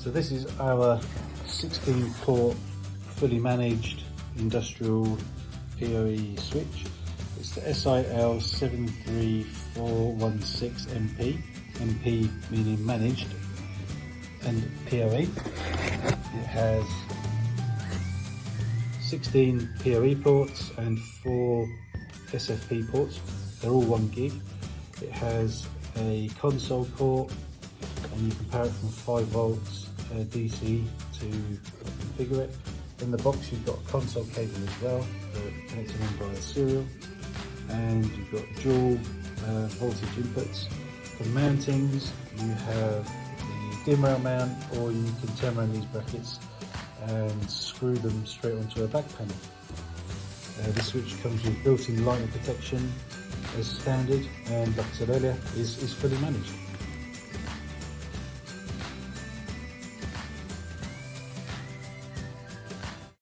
So this is our 16 port fully managed industrial POE switch. It's the SIL73416MP, MP meaning managed, and POE. It has 16 POE ports and 4 SFP ports. They're all 1 gig. It has a console port, and you can power it from 5 volts DC to configure it. In the box you've got a console cable as well, connected in by a serial, and you've got dual voltage inputs. For mountings, you have the DIMM rail mount, or you can turn around these brackets and screw them straight onto a back panel. The switch comes with built-in lightning protection as standard, and like I said earlier, is fully managed.